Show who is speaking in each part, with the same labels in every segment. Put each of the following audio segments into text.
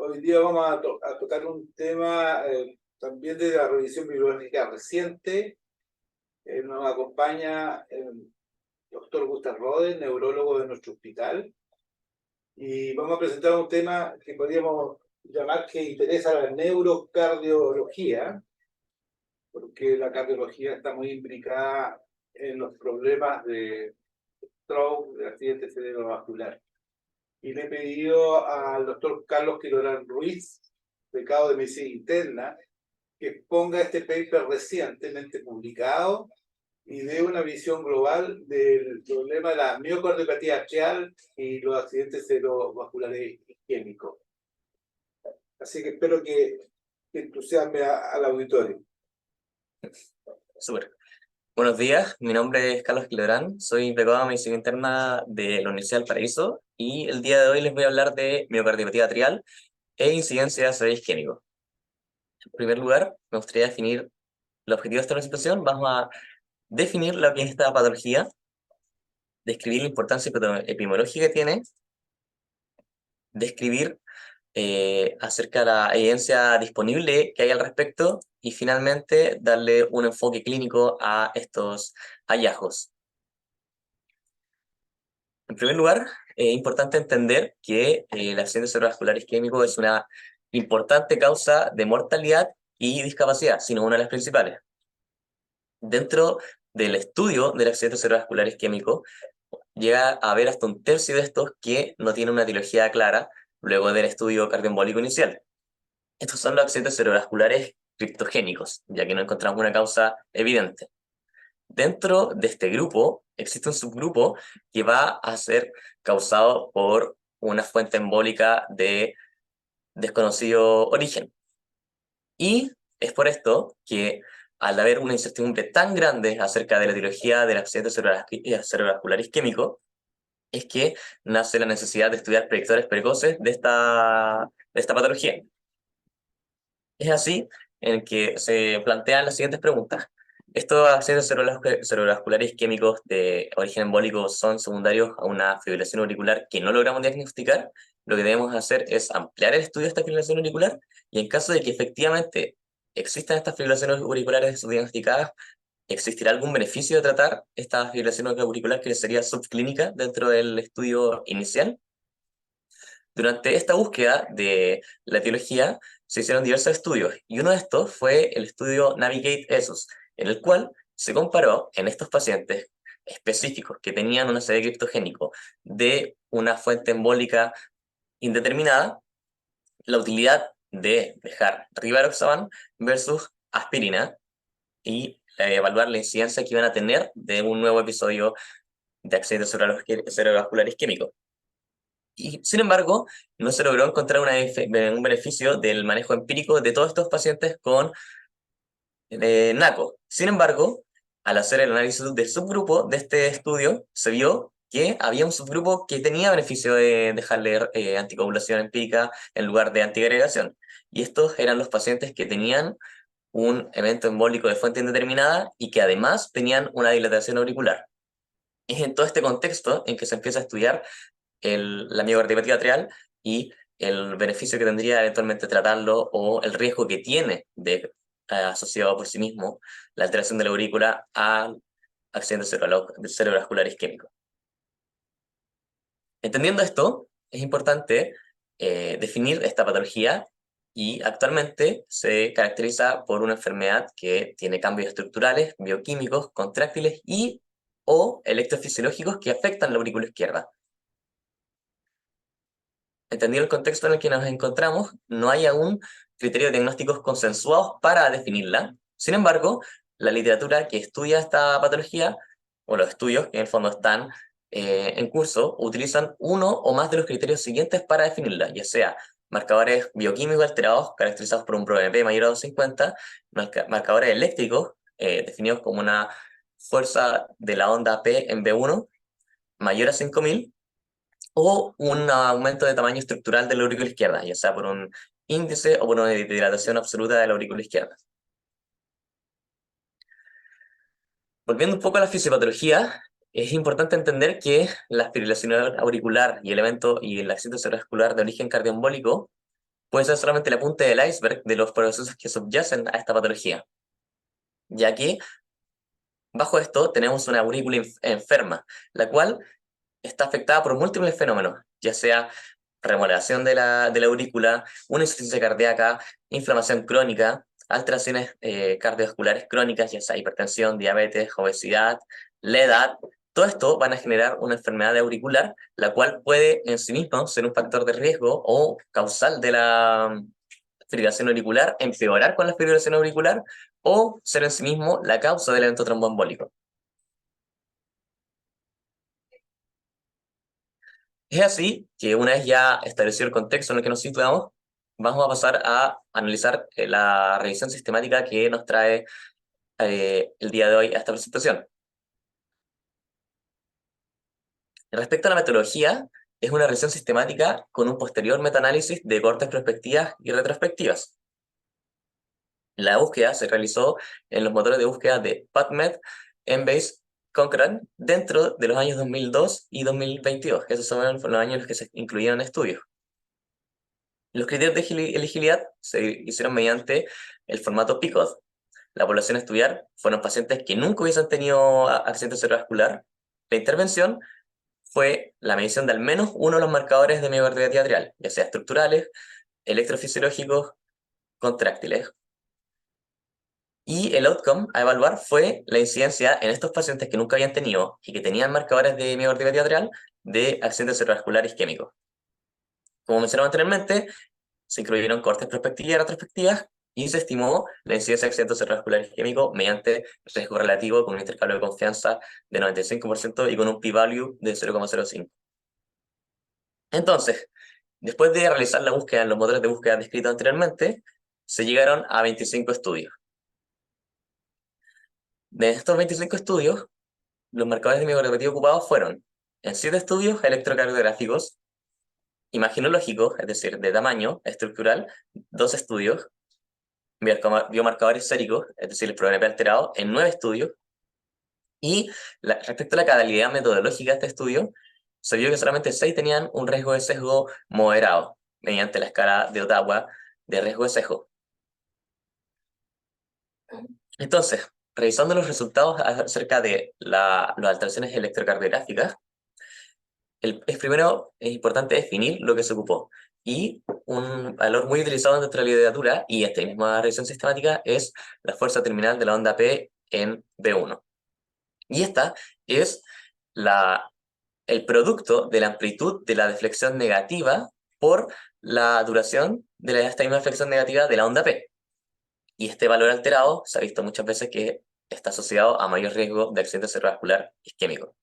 Speaker 1: Hoy día vamos a tocar un tema también de la revisión bibliográfica reciente. Nos acompaña el doctor Gustav Rode, neurólogo de nuestro hospital, y vamos a presentar un tema que podríamos llamar que interesa a la neurocardiología, porque la cardiología está muy implicada en los problemas de stroke, de accidente cerebrovascular. Y le he pedido al doctor Carlos Quirolán Ruiz, becado de medicina interna, que exponga este paper recientemente publicado y dé una visión global del problema de la miocardiopatía atrial y los accidentes cerebrovasculares isquémicos. Así que espero que entusiasme al auditorio.
Speaker 2: Súper. Buenos días, mi nombre es Carlos Quilodrán, soy becado de medicina interna de la Universidad del Paraíso y el día de hoy les voy a hablar de miocardiopatía atrial e incidencia de ACV isquémico. En primer lugar, me gustaría definir el objetivo de esta presentación. Vamos a definir lo que es esta patología, describir la importancia epidemiológica que tiene, describir acerca de la evidencia disponible que hay al respecto y finalmente darle un enfoque clínico a estos hallazgos. En primer lugar, es importante entender que el accidente cerebrovascular isquémico es una importante causa de mortalidad y discapacidad, sino una de las principales. Dentro del estudio del accidente cerebrovascular isquémico, llega a haber hasta un tercio de estos que no tienen una etiología clara luego del estudio cardioembólico inicial. Estos son los accidentes cerebrovasculares criptogénicos, ya que no encontramos una causa evidente. Dentro de este grupo existe un subgrupo que va a ser causado por una fuente embólica de desconocido origen. Y es por esto que al haber una incertidumbre tan grande acerca de la etiología del accidente cerebrovascular isquémico, es que nace la necesidad de estudiar predictores precoces de esta patología. Es así en que se plantean las siguientes preguntas. ¿Estos accidentes cerebrovasculares isquémicos de origen embólico son secundarios a una fibrilación auricular que no logramos diagnosticar? Lo que debemos hacer es ampliar el estudio de esta fibrilación auricular y en caso de que efectivamente existan estas fibrilaciones auriculares diagnosticadas, ¿existirá algún beneficio de tratar esta fibrilación auricular que sería subclínica dentro del estudio inicial? Durante esta búsqueda de la etiología se hicieron diversos estudios y uno de estos fue el estudio Navigate-ESUS, en el cual se comparó en estos pacientes específicos que tenían un ACV criptogénico de una fuente embólica indeterminada, la utilidad de dejar rivaroxaban versus aspirina y evaluar la incidencia que iban a tener de un nuevo episodio de accidente cerebrovascular isquémico. Y, sin embargo, no se logró encontrar un beneficio del manejo empírico de todos estos pacientes con NACO. Sin embargo, al hacer el análisis del subgrupo de este estudio, se vio que había un subgrupo que tenía beneficio de dejarle anticoagulación empírica en lugar de antiagregación. Y estos eran los pacientes que tenían un evento embólico de fuente indeterminada y que además tenían una dilatación auricular. Es en todo este contexto en que se empieza a estudiar la miocardiopatía atrial y el beneficio que tendría eventualmente tratarlo o el riesgo que tiene de asociado por sí mismo la alteración de la aurícula al accidente cerebrovascular isquémico. Entendiendo esto, es importante definir esta patología y actualmente se caracteriza por una enfermedad que tiene cambios estructurales, bioquímicos, contráctiles y o electrofisiológicos que afectan la aurícula izquierda. Entendido el contexto en el que nos encontramos, no hay aún criterios diagnósticos consensuados para definirla. Sin embargo, la literatura que estudia esta patología, o los estudios que en el fondo están en curso, utilizan uno o más de los criterios siguientes para definirla, ya sea marcadores bioquímicos alterados caracterizados por un ProBNP mayor a 250, marcadores eléctricos definidos como una fuerza de la onda P en V1 mayor a 5000, o un aumento de tamaño estructural de la aurícula izquierda, ya sea por un índice o por una dilatación absoluta de la aurícula izquierda. Volviendo un poco a la fisiopatología, es importante entender que la fibrilación auricular y el evento y el accidente cerebrovascular de origen cardioembólico puede ser solamente la punta del iceberg de los procesos que subyacen a esta patología, ya que bajo esto tenemos una aurícula enferma, la cual está afectada por múltiples fenómenos, ya sea remodelación de la aurícula, una insuficiencia cardíaca, inflamación crónica, alteraciones cardiovasculares crónicas, ya sea hipertensión, diabetes, obesidad, la edad. Todo esto van a generar una enfermedad auricular, la cual puede en sí mismo ser un factor de riesgo o causal de la fibrilación auricular, empeorar con la fibrilación auricular o ser en sí mismo la causa del evento tromboembólico. Es así que una vez ya establecido el contexto en el que nos situamos, vamos a pasar a analizar la revisión sistemática que nos trae el día de hoy a esta presentación. Respecto a la metodología, es una revisión sistemática con un posterior metaanálisis de cortes prospectivas y retrospectivas. La búsqueda se realizó en los motores de búsqueda de PubMed, Embase, Cochrane, dentro de los años 2002 y 2022. Esos son los años en los que se incluyeron estudios. Los criterios de elegibilidad se hicieron mediante el formato PICOD. La población a estudiar fueron pacientes que nunca hubiesen tenido accidente cerebrovascular. La intervención fue la medición de al menos uno de los marcadores de miocardiopatia atrial, ya sea estructurales, electrofisiológicos, contráctiles. Y el outcome a evaluar fue la incidencia en estos pacientes que nunca habían tenido y que tenían marcadores de miocardiopatia atrial de accidente cerebrovascular isquémico. Como mencionaba anteriormente, se incluyeron cortes prospectivas y retrospectivas y se estimó la incidencia de accidente cerebrovascular isquémico mediante riesgo relativo con un intercambio de confianza de 95% y con un p-value de 0,05. Entonces, después de realizar la búsqueda en los motores de búsqueda descritos anteriormente, se llegaron a 25 estudios. De estos 25 estudios, los marcadores de miocardiopatía ocupados fueron en 7 estudios electrocardiográficos, imaginológicos, es decir, de tamaño estructural, 2 estudios, biomarcadores séricos, es decir, el ProNP alterado, en 9 estudios, y respecto a la calidad metodológica de este estudio, se vio que solamente 6 tenían un riesgo de sesgo moderado, mediante la escala de Ottawa de riesgo de sesgo. Entonces, revisando los resultados acerca de las alteraciones electrocardiográficas, primero es importante definir lo que se ocupó. Y un valor muy utilizado en nuestra literatura y esta misma revisión sistemática es la fuerza terminal de la onda P en B1. Y esta es el producto de la amplitud de la deflexión negativa por la duración de esta misma deflexión negativa de la onda P. Y este valor alterado se ha visto muchas veces que está asociado a mayor riesgo de accidente cerebrovascular isquémico.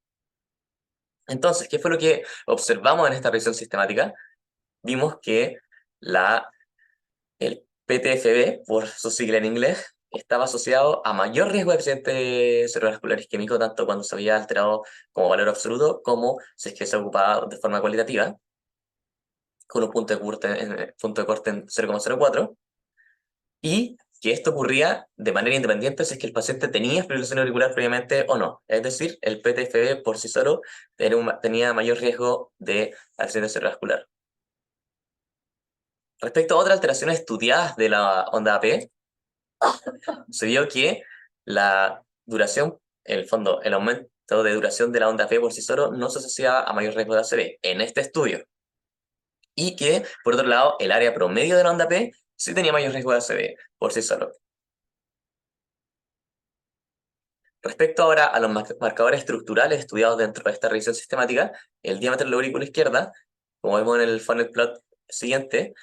Speaker 2: Entonces, ¿qué fue lo que observamos en esta revisión sistemática? Vimos que el PTFB, por su sigla en inglés, estaba asociado a mayor riesgo de accidente cerebrovascular isquémico, tanto cuando se había alterado como valor absoluto, como si es que se ocupaba de forma cualitativa, con un punto de corte en 0,04, y que esto ocurría de manera independiente si es que el paciente tenía fibrilación auricular previamente o no. Es decir, el PTFB por sí solo tenía mayor riesgo de accidente cerebrovascular. Respecto a otras alteraciones estudiadas de la onda AP, se vio que la duración, en el fondo, el aumento de duración de la onda P por sí solo no se asociaba a mayor riesgo de ACV en este estudio. Y que, por otro lado, el área promedio de la onda P sí tenía mayor riesgo de ACV por sí solo. Respecto ahora a los marcadores estructurales estudiados dentro de esta revisión sistemática, el diámetro de la aurícula izquierda, como vemos en el funnel plot siguiente,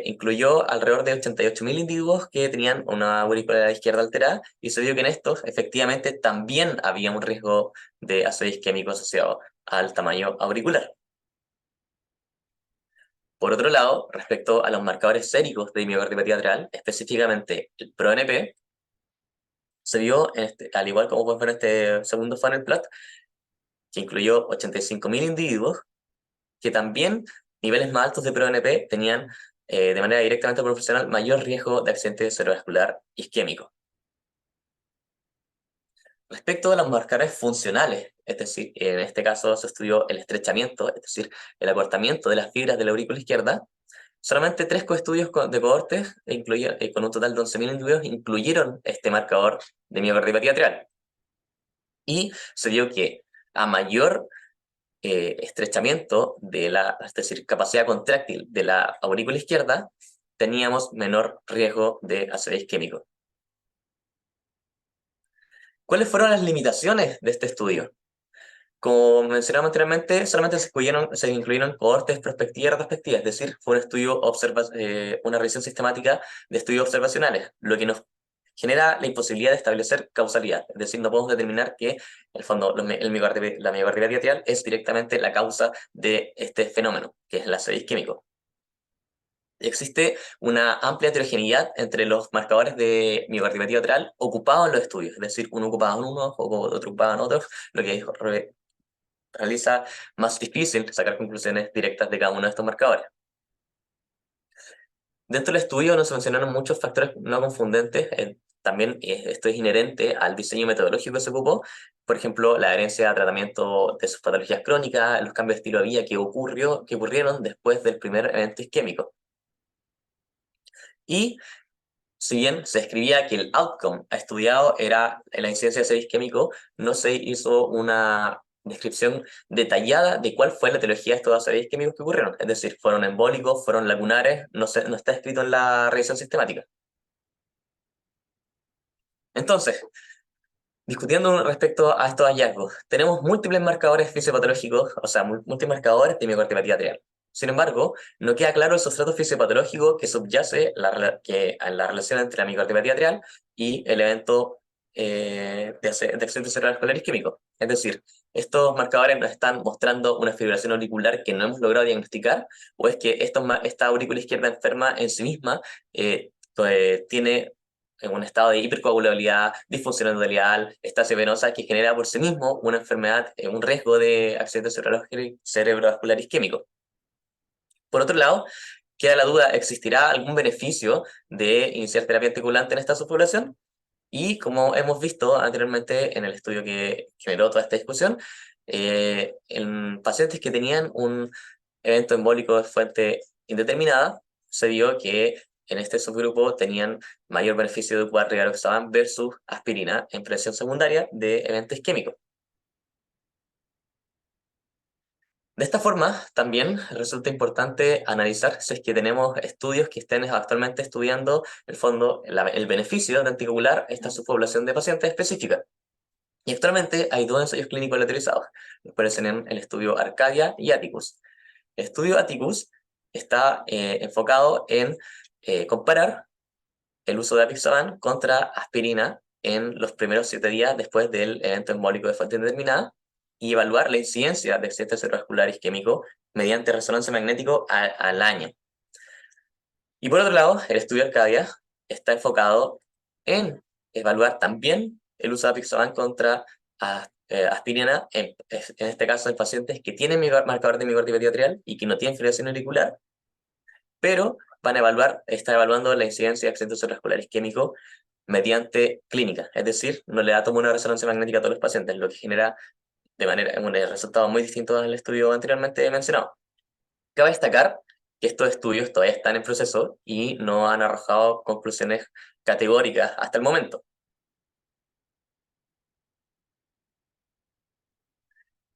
Speaker 2: incluyó alrededor de 88.000 individuos que tenían una aurícula izquierda alterada y se vio que en estos efectivamente también había un riesgo de ACV isquémico asociado al tamaño auricular. Por otro lado, respecto a los marcadores séricos de miocardiopatía atrial, específicamente el ProNP, se vio, al igual como pueden ver en este segundo funnel plot, que incluyó 85.000 individuos que también niveles más altos de ProNP tenían de manera directamente proporcional mayor riesgo de accidente cerebrovascular isquémico. Respecto a los marcadores funcionales, es decir, en este caso se estudió el estrechamiento, es decir, el acortamiento de las fibras de la aurícula izquierda, Solamente 3 coestudios de cohortes, con un total de 11.000 individuos, incluyeron este marcador de miocardiopatía atrial. Y se vio que a mayor estrechamiento es decir, capacidad contráctil de la aurícula izquierda, teníamos menor riesgo de ACV isquémico. ¿Cuáles fueron las limitaciones de este estudio? Como mencionamos anteriormente, solamente se incluyeron cohortes prospectivas y retrospectivas, es decir, fue un estudio una revisión sistemática de estudios observacionales, lo que nos genera la imposibilidad de establecer causalidad, es decir, no podemos determinar que, en el fondo, la miocardiopatía atrial es directamente la causa de este fenómeno, que es el ACV isquémico. Existe una amplia heterogeneidad entre los marcadores de miocardiopatía atrial ocupados en los estudios, es decir, uno ocupado en unos, otro ocupado en otros, lo que realiza más difícil sacar conclusiones directas de cada uno de estos marcadores. Dentro del estudio nos mencionaron muchos factores no confundentes, también esto es inherente al diseño metodológico que se ocupó, por ejemplo, la adherencia a tratamiento de sus patologías crónicas, los cambios de estilo de vida que ocurrieron después del primer evento isquémico. Y si bien se escribía que el outcome estudiado era la incidencia de ese isquémico, no se hizo una descripción detallada de cuál fue la etiología de estos ACV isquémicos que ocurrieron. Es decir, fueron embólicos, fueron lacunares, no está escrito en la revisión sistemática. Entonces, discutiendo respecto a estos hallazgos, tenemos múltiples marcadores fisiopatológicos, o sea, múltiples marcadores de miocardiopatía atrial. Sin embargo, no queda claro el sustrato fisiopatológico que subyace en la relación entre la miocardiopatía atrial y el evento de accidente cerebrovascular isquémico. Es decir, estos marcadores nos están mostrando una fibrilación auricular que no hemos logrado diagnosticar, o es que esta aurícula izquierda enferma en sí misma tiene en un estado de hipercoagulabilidad, disfunción endotelial, estasia venosa, que genera por sí mismo una enfermedad, un riesgo de accidente cerebrovascular isquémico. Por otro lado, queda la duda, ¿existirá algún beneficio de iniciar terapia anticoagulante en esta subpoblación? Y como hemos visto anteriormente en el estudio que generó toda esta discusión, en pacientes que tenían un evento embólico de fuente indeterminada, se vio que en este subgrupo tenían mayor beneficio de ocupar rivaroxaban versus aspirina en prevención secundaria de evento isquémico. De esta forma, también resulta importante analizar si es que tenemos estudios que estén actualmente estudiando, en el fondo, el beneficio de anticoagular a esta subpoblación de pacientes específica. Y actualmente hay 2 ensayos clínicos lateralizados, los cuales tienen el estudio Arcadia y Atticus. El estudio Atticus está enfocado en comparar el uso de apixaban contra aspirina en los primeros 7 días después del evento embólico de fuente indeterminada y evaluar la incidencia de accidente cerebrovascular isquémico mediante resonancia magnética al año. Y por otro lado, el estudio Arcadia está enfocado en evaluar también el uso de apixaban contra aspirina, en este caso en pacientes que tienen marcador de miocardiopatía atrial y que no tienen fibrilación auricular, pero están evaluando la incidencia de accidente cerebrovascular isquémico mediante clínica, es decir, no le da tomo una resonancia magnética a todos los pacientes, lo que genera un resultado muy distinto al estudio anteriormente mencionado. Cabe destacar que estos estudios todavía están en proceso y no han arrojado conclusiones categóricas hasta el momento.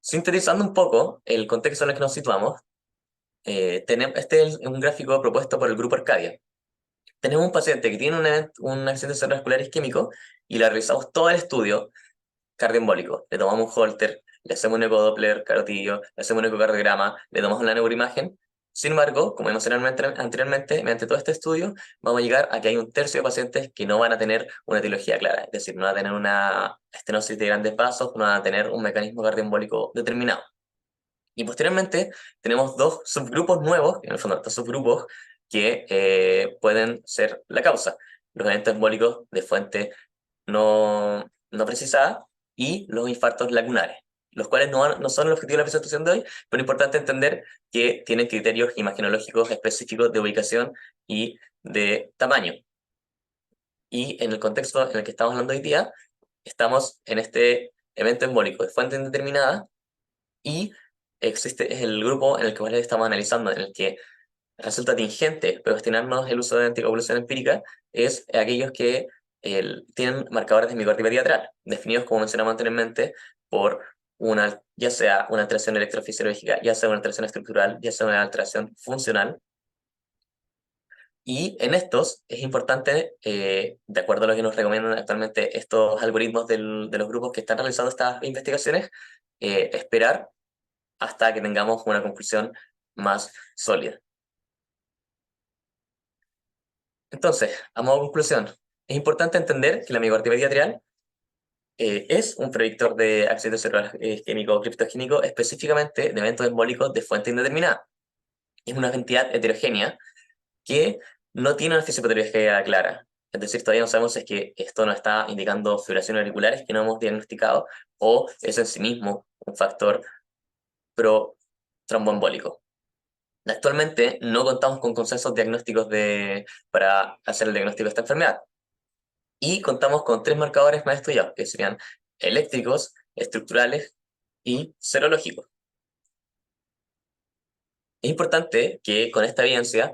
Speaker 2: Sintetizando un poco el contexto en el que nos situamos, este es un gráfico propuesto por el grupo Arcadia. Tenemos un paciente que tiene un accidente cerebrovascular isquémico y le realizamos todo el estudio cardioembólico. Le tomamos un Holter, le hacemos un ecodoppler carotidio, le hacemos un ecocardiograma, le tomamos una neuroimagen. Sin embargo, como vimos anteriormente, mediante todo este estudio, vamos a llegar a que hay un tercio de pacientes que no van a tener una etiología clara, es decir, no van a tener una estenosis de grandes vasos, no van a tener un mecanismo cardioembólico determinado. Y posteriormente tenemos 2 subgrupos nuevos, en el fondo estos subgrupos, que pueden ser la causa. Los eventos embólicos de fuente no precisada y los infartos lacunares, los cuales no son el objetivo de la presentación de hoy, pero es importante entender que tienen criterios imagenológicos específicos de ubicación y de tamaño. Y en el contexto en el que estamos hablando hoy día, estamos en este evento embólico de fuente indeterminada y es el grupo en el que estamos analizando, en el que resulta tingente, pero cuestionarnos el uso de anticoagulación empírica es aquellos que tienen marcadores de microarritmia teatral, definidos como mencionamos anteriormente por ya sea una alteración electrofisiológica, ya sea una alteración estructural, ya sea una alteración funcional. Y en estos es importante, de acuerdo a lo que nos recomiendan actualmente estos algoritmos de los grupos que están realizando estas investigaciones, esperar hasta que tengamos una conclusión más sólida. Entonces, a modo de conclusión, es importante entender que la microarritmia atrial es un predictor de accidente cerebral isquémico criptogénico, específicamente de eventos embólicos de fuente indeterminada. Es una entidad heterogénea que no tiene una fisiopatología clara. Es decir, todavía no sabemos si es que esto nos está indicando fibraciones auriculares que no hemos diagnosticado o es en sí mismo un factor pro-tromboembólico. Actualmente no contamos con consensos diagnósticos para hacer el diagnóstico de esta enfermedad. Y contamos con 3 marcadores más estudiados, que serían eléctricos, estructurales y serológicos. Es importante que con esta evidencia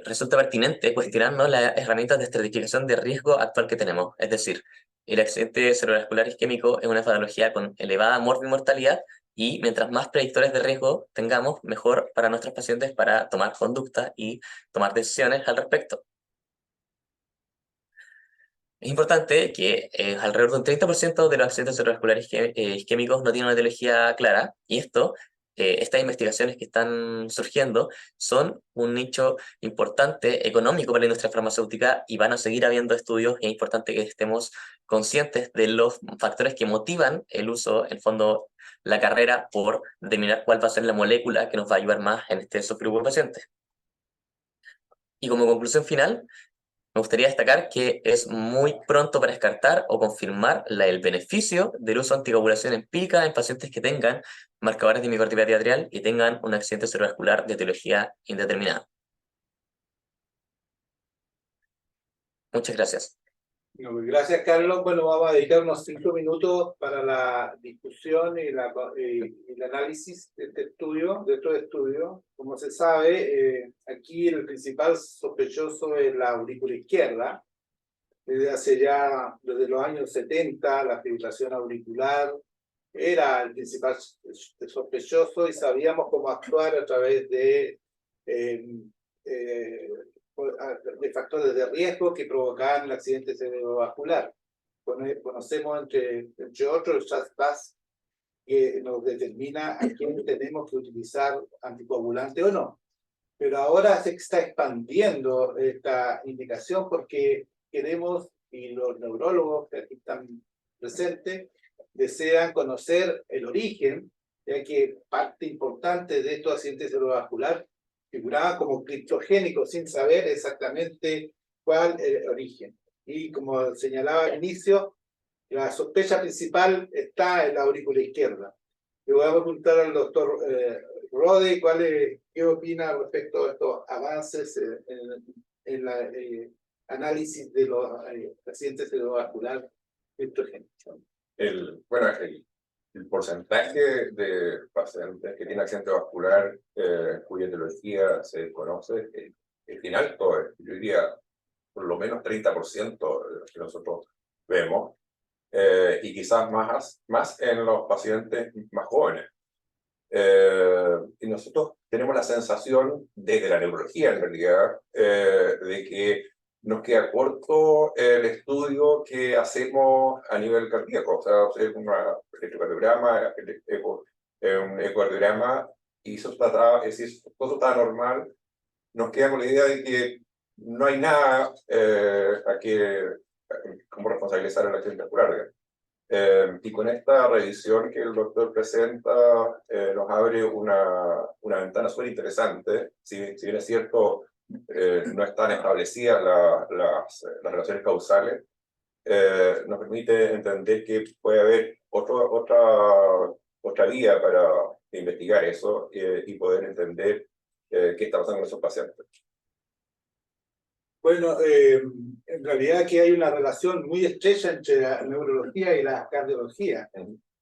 Speaker 2: resulta pertinente cuestionarnos las herramientas de estratificación de riesgo actual que tenemos. Es decir, el accidente cerebrovascular isquémico es una patología con elevada morbimortalidad y mientras más predictores de riesgo tengamos, mejor para nuestros pacientes para tomar conducta y tomar decisiones al respecto. Es importante que alrededor de un 30% de los accidentes cerebrovasculares isquémicos no tienen una etiología clara, y estas investigaciones que están surgiendo son un nicho importante económico para la industria farmacéutica y van a seguir habiendo estudios, y es importante que estemos conscientes de los factores que motivan el uso, en el fondo, la carrera por determinar cuál va a ser la molécula que nos va a ayudar más en este subgrupo de pacientes. Y como conclusión final, me gustaría destacar que es muy pronto para descartar o confirmar el beneficio del uso de anticoagulación empírica en pacientes que tengan marcadores de microarritmia atrial y tengan un accidente cerebrovascular de etiología indeterminada. Muchas gracias.
Speaker 1: No, pues gracias, Carlos. Bueno, vamos a dedicar unos 5 minutos para la discusión y el análisis de este estudio, de estos estudios. Como se sabe, aquí el principal sospechoso es la aurícula izquierda. Desde los años 70, la fibrilación auricular era el principal sospechoso y sabíamos cómo actuar a través eh, eh, de factores de riesgo que provocaban el accidente cerebrovascular. Conocemos, entre otros, el SASPAS, que nos determina a quién tenemos que utilizar anticoagulante o no. Pero ahora se está expandiendo esta indicación porque queremos, y los neurólogos que aquí están presentes, desean conocer el origen, ya que parte importante de estos accidentes cerebrovasculares figuraba como criptogénico sin saber exactamente cuál es el origen. Y como señalaba al inicio, la sospecha principal está en la aurícula izquierda. Le voy a preguntar al doctor Rode qué opina respecto a estos avances en el análisis de los pacientes cerebrovasculares criptogénicos.
Speaker 3: Bueno, el porcentaje de pacientes que tienen accidente vascular cuya etiología se conoce es bien alto. Yo diría por lo menos 30% de los que nosotros vemos, y quizás más en los pacientes más jóvenes. Y nosotros tenemos la sensación, desde la neurología en realidad, de que nos queda corto el estudio que hacemos a nivel cardíaco, o sea, hacer un electrocardiograma, un ecocardiograma, y eso está, es decir, todo está normal. Nos queda con la idea de que no hay nada como responsabilizar al accidente vascular. Y con esta revisión que el doctor presenta, nos abre una ventana súper interesante. Si bien es cierto, no están establecidas las relaciones causales, nos permite entender que puede haber otra vía para investigar eso y poder entender qué está pasando con esos pacientes.
Speaker 1: Bueno, en realidad aquí hay una relación muy estrecha entre la neurología y la cardiología.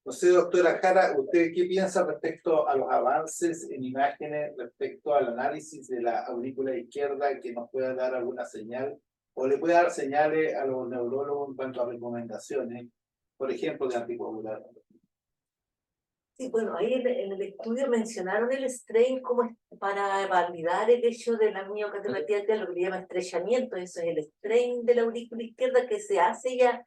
Speaker 1: No sé, doctora Jara, ¿usted qué piensa respecto a los avances en imágenes, respecto al análisis de la aurícula izquierda, que nos pueda dar alguna señal, o le puede dar señales a los neurólogos en cuanto a recomendaciones, por ejemplo, de anticoagulantes?
Speaker 4: Sí, bueno, ahí en el estudio mencionaron el strain como para validar el hecho de la miocardiopatía atrial, lo que le llama estrechamiento. Eso es el strain de la aurícula izquierda que se hace ya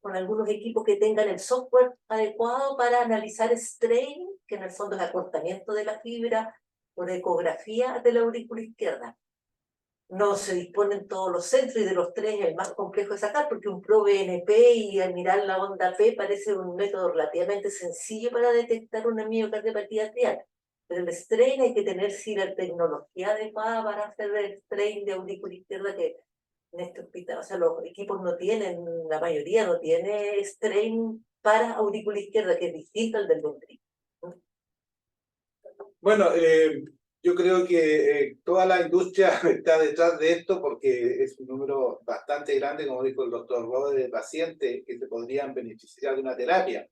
Speaker 4: con algunos equipos que tengan el software adecuado para analizar strain, que en el fondo es acortamiento de la fibra por ecografía de la aurícula izquierda. No se disponen todos los centros y de los tres el más complejo de sacar, porque un ProBNP y al mirar la onda P parece un método relativamente sencillo para detectar una miocardiopatía atrial. Pero el strain hay que tener sí la tecnología adecuada para hacer el strain de aurícula izquierda, que en este hospital, o sea, los equipos no tienen, la mayoría no tiene strain para aurícula izquierda, que es distinto al del ventrículo.
Speaker 1: Bueno, yo creo que toda la industria está detrás de esto porque es un número bastante grande, como dijo el doctor Rode, de pacientes que se podrían beneficiar de una terapia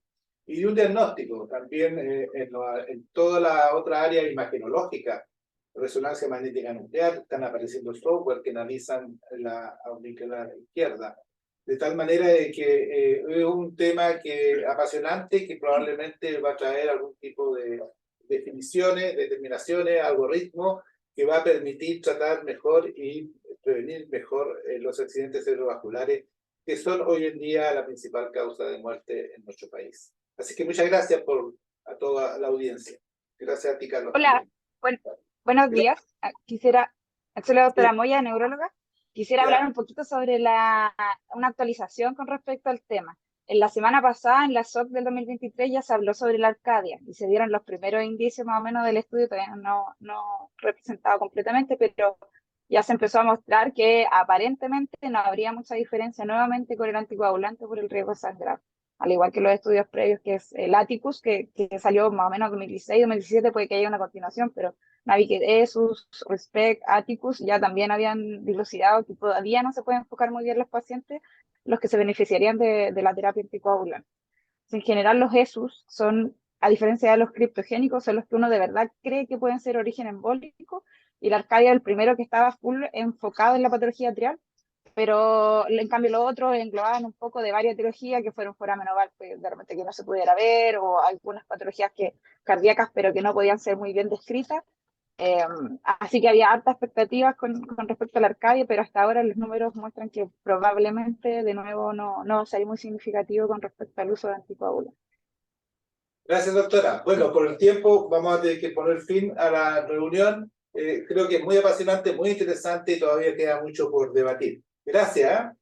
Speaker 1: y de un diagnóstico. También en toda la otra área imagenológica, resonancia magnética nuclear, están apareciendo software que analizan la auricular izquierda. De tal manera de que es un tema apasionante que probablemente va a traer algún tipo de definiciones, determinaciones, algoritmos que va a permitir tratar mejor y prevenir mejor los accidentes cerebrovasculares, que son hoy en día la principal causa de muerte en nuestro país. Así que muchas gracias a toda la audiencia. Gracias a ti, Carlos.
Speaker 5: Hola, buenos días. Soy la doctora
Speaker 1: Sí.
Speaker 5: Moya, neuróloga. Quisiera
Speaker 1: Ya.
Speaker 5: hablar un poquito sobre una actualización con respecto al tema. En la semana pasada, en la SOC del 2023, ya se habló sobre la Arcadia y se dieron los primeros indicios más o menos del estudio, todavía no representado completamente, pero ya se empezó a mostrar que aparentemente no habría mucha diferencia nuevamente con el anticoagulante por el riesgo de sangrar. Al igual que los estudios previos, que es el Atticus, que salió más o menos en 2016, 2017, puede que haya una continuación, pero Navigated, Respect, Atticus ya también habían dilucidado que todavía no se pueden enfocar muy bien los pacientes, los que se beneficiarían de la terapia anticoagulante. En general, los ESUS son, a diferencia de los criptogénicos, son los que uno de verdad cree que pueden ser origen embólico, y la Arcadia, el primero que estaba full enfocado en la patología atrial, pero en cambio los otros englobaban un poco de varias etiologías que fueron foramenoval, pues, de repente que no se pudiera ver, o algunas patologías cardíacas, pero que no podían ser muy bien descritas. Así que había hartas expectativas con respecto a la Arcadia, pero hasta ahora los números muestran que probablemente de nuevo no va a ser muy significativo con respecto al uso de anticoagulantes.
Speaker 1: Gracias, doctora. Bueno, por el tiempo vamos a tener que poner fin a la reunión. Creo que es muy apasionante, muy interesante y todavía queda mucho por debatir. Gracias.